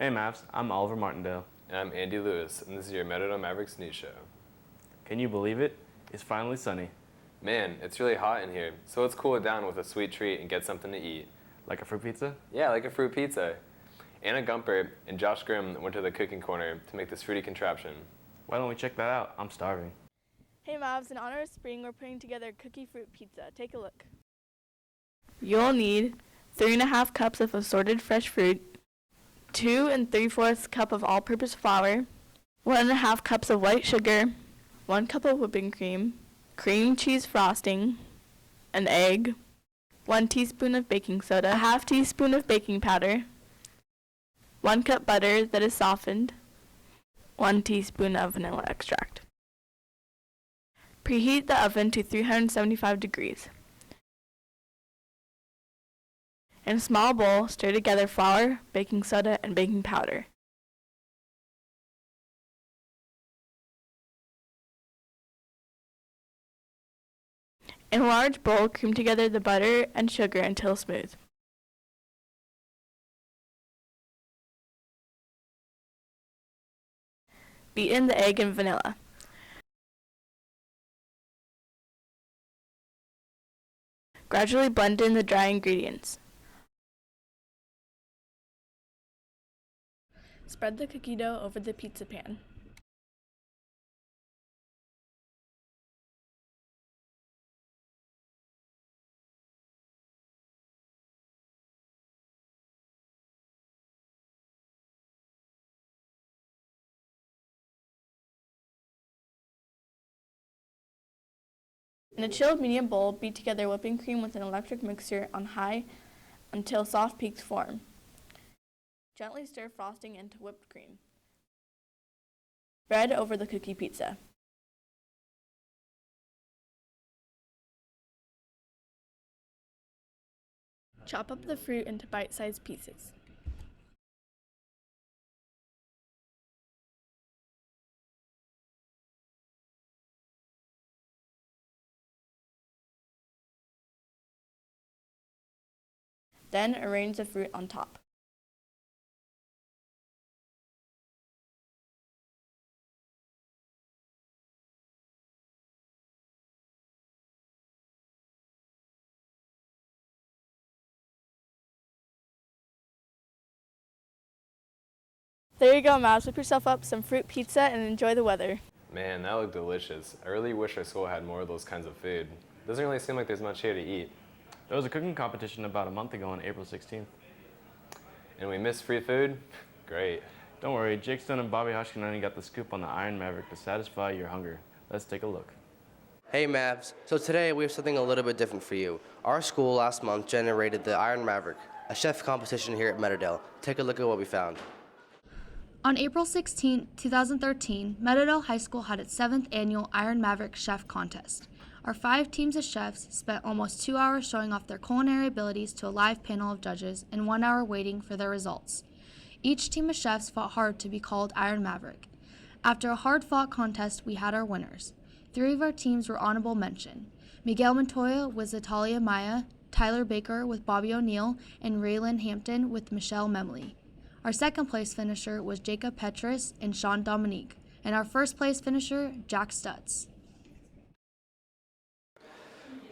Hey Mavs, I'm Oliver Martindale. And I'm Andy Lewis, and this is your Maverick's news show. Can you believe it? It's finally sunny. Man, it's really hot in here, so let's cool it down with a sweet treat and get something to eat. Like a fruit pizza? Yeah, like a fruit pizza. Anna Gumper and Josh Grimm went to the cooking corner to make this fruity contraption. Why don't we check that out? I'm starving. Hey Mavs, in honor of spring, we're putting together cookie fruit pizza. Take a look. You'll need 3½ cups of assorted fresh fruit, 2 3/4 cup of all-purpose flour, 1½ cups of white sugar, 1 cup of whipping cream, cream cheese frosting, an egg, 1 teaspoon of baking soda, a ½ teaspoon of baking powder, 1 cup butter that is softened, 1 teaspoon of vanilla extract. Preheat the oven to 375 degrees. In a small bowl, stir together flour, baking soda, and baking powder. In a large bowl, cream together the butter and sugar until smooth. Beat in the egg and vanilla. Gradually blend in the dry ingredients. Spread the cookie dough over the pizza pan. In a chilled medium bowl, beat together whipping cream with an electric mixer on high until soft peaks form. Gently stir frosting into whipped cream. Spread over the cookie pizza. Chop up the fruit into bite-sized pieces. Then arrange the fruit on top. There you go, Mavs. Whip yourself up some fruit pizza and enjoy the weather. Man, that looked delicious. I really wish our school had more of those kinds of food. Doesn't really seem like there's much here to eat. There was a cooking competition about a month ago on April 16th. And we missed free food? Great. Don't worry, Jake Stone and Bobby Hashkinani got the scoop on the Iron Maverick to satisfy your hunger. Let's take a look. Hey Mavs, so today we have something a little bit different for you. Our school last month generated the Iron Maverick, a chef competition here at Meadowdale. Take a look at what we found. On April 16, 2013, Meadowdale High School had its 7th annual Iron Maverick Chef Contest. Our 5 teams of chefs spent almost 2 hours showing off their culinary abilities to a live panel of judges and 1 hour waiting for their results. Each team of chefs fought hard to be called Iron Maverick. After a hard-fought contest, we had our winners. 3 of our teams were honorable mention. Miguel Montoya with Zatalia Maya, Tyler Baker with Bobby O'Neill, and Raylan Hampton with Michelle Memley. Our second place finisher was Jacob Petrus and Sean Dominique, and our first place finisher, Jack Stutz.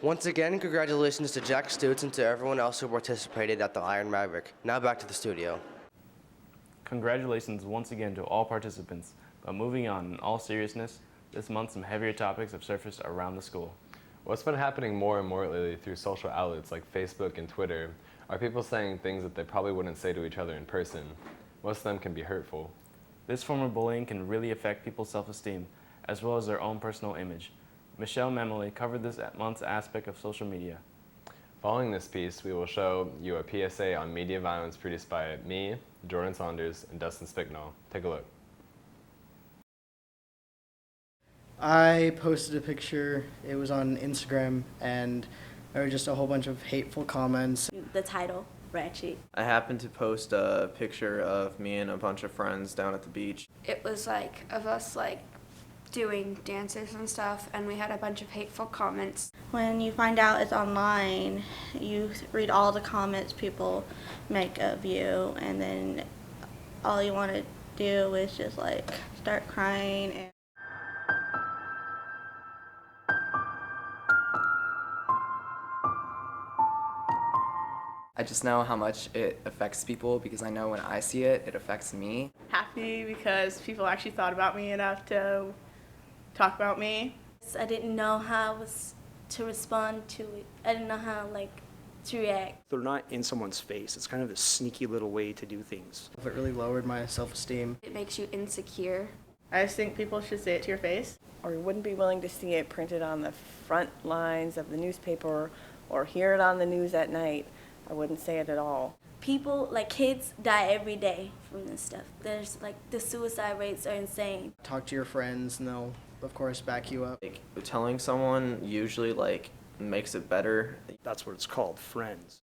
Once again, congratulations to Jack Stutz and to everyone else who participated at the Iron Maverick. Now back to the studio. Congratulations once again to all participants. But moving on, in all seriousness, this month some heavier topics have surfaced around the school. What's been happening more and more lately through social outlets like Facebook and Twitter are people saying things that they probably wouldn't say to each other in person. Most of them can be hurtful. This form of bullying can really affect people's self-esteem, as well as their own personal image. Michelle Memley covered this month's aspect of social media. Following this piece, we will show you a PSA on media violence produced by me, Jordan Saunders, and Dustin Spicknall. Take a look. I posted a picture, it was on Instagram, and there were just a whole bunch of hateful comments. The title, rag sheet. I happened to post a picture of me and a bunch of friends down at the beach. It was like of us like doing dances and stuff, and we had a bunch of hateful comments. When you find out it's online, you read all the comments people make of you, and then all you want to do is just like start crying. And I just know how much it affects people because I know when I see it, it affects me. Happy because people actually thought about me enough to talk about me. I didn't know how to respond to it. I didn't know how to react. They're not in someone's face. It's kind of a sneaky little way to do things. It really lowered my self-esteem. It makes you insecure. I just think people should say it to your face. Or you wouldn't be willing to see it printed on the front lines of the newspaper or hear it on the news at night. I wouldn't say it at all. People, kids, die every day from this stuff. There's, the suicide rates are insane. Talk to your friends and they'll, of course, back you up. Telling someone usually, makes it better. That's what it's called, friends.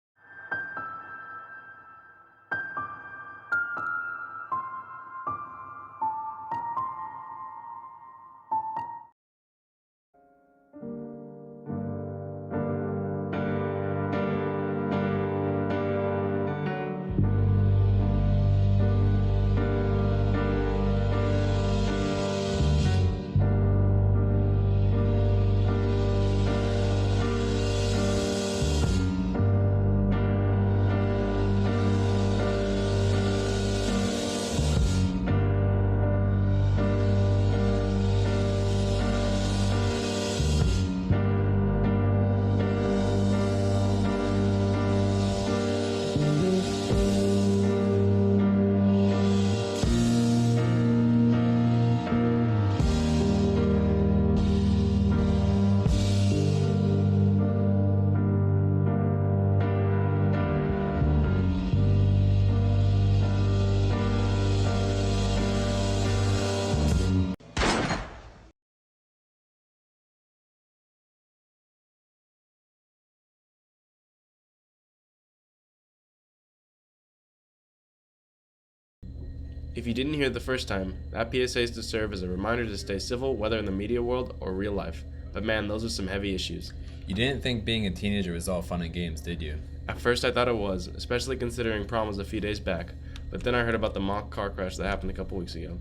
If you didn't hear it the first time, that PSA is to serve as a reminder to stay civil, whether in the media world or real life. But man, those are some heavy issues. You didn't think being a teenager was all fun and games, did you? At first I thought it was, especially considering prom was a few days back, but then I heard about the mock car crash that happened a couple weeks ago.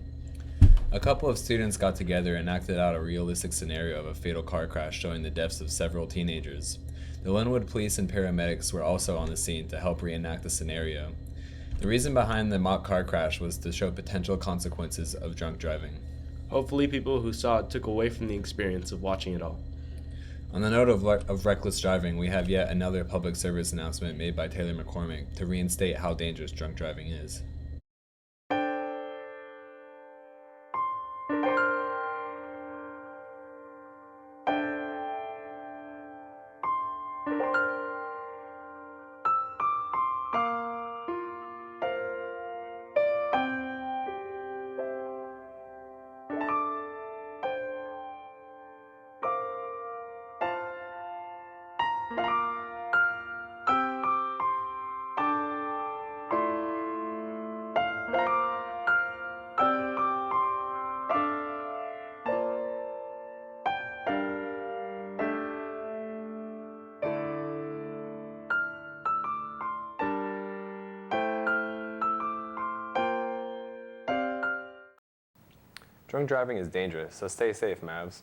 A couple of students got together and acted out a realistic scenario of a fatal car crash showing the deaths of several teenagers. The Linwood police and paramedics were also on the scene to help reenact the scenario. The reason behind the mock car crash was to show potential consequences of drunk driving. Hopefully people who saw it took away from the experience of watching it all. On the note of reckless driving, we have yet another public service announcement made by Taylor McCormick to reinstate how dangerous drunk driving is. Drunk driving is dangerous, so stay safe, Mavs.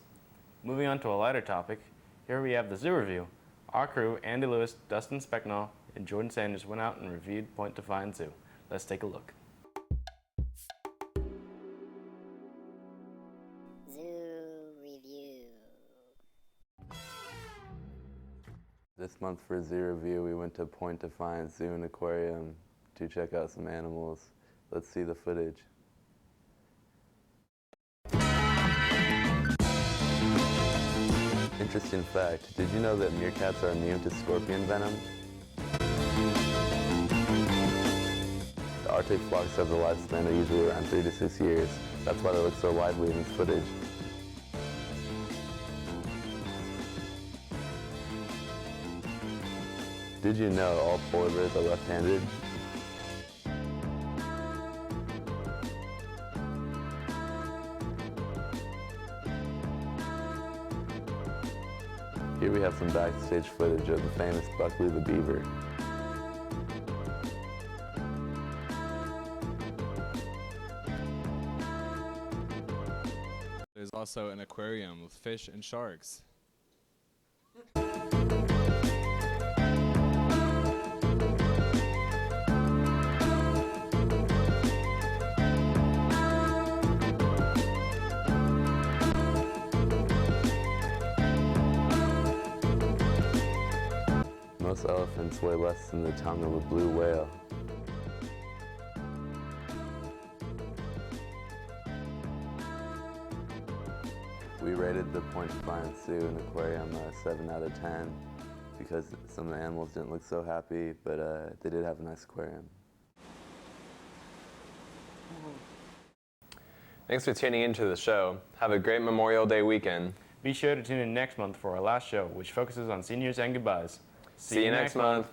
Moving on to a lighter topic, here we have the zoo review. Our crew, Andy Lewis, Dustin Spicknall, and Jordan Sanders went out and reviewed Point Defiance Zoo. Let's take a look. Zoo review. This month for Zoo Review, we went to Point Defiance Zoo and Aquarium to check out some animals. Let's see the footage. Interesting fact, did you know that meerkats are immune to scorpion venom? The Arctic fox have a lifespan of usually around 3 to 6 years. That's why they look so lively in this footage. Did you know all polar bears are left-handed? Here we have some backstage footage of the famous Buckley the beaver. also an aquarium with fish and sharks. Most elephants weigh less than the tongue of a blue whale. We rated the Point Defiance Zoo and Aquarium 7 out of 10 because some of the animals didn't look so happy, but they did have a nice aquarium. Thanks for tuning into the show. Have a great Memorial Day weekend. Be sure to tune in next month for our last show, which focuses on seniors and goodbyes. See you next month.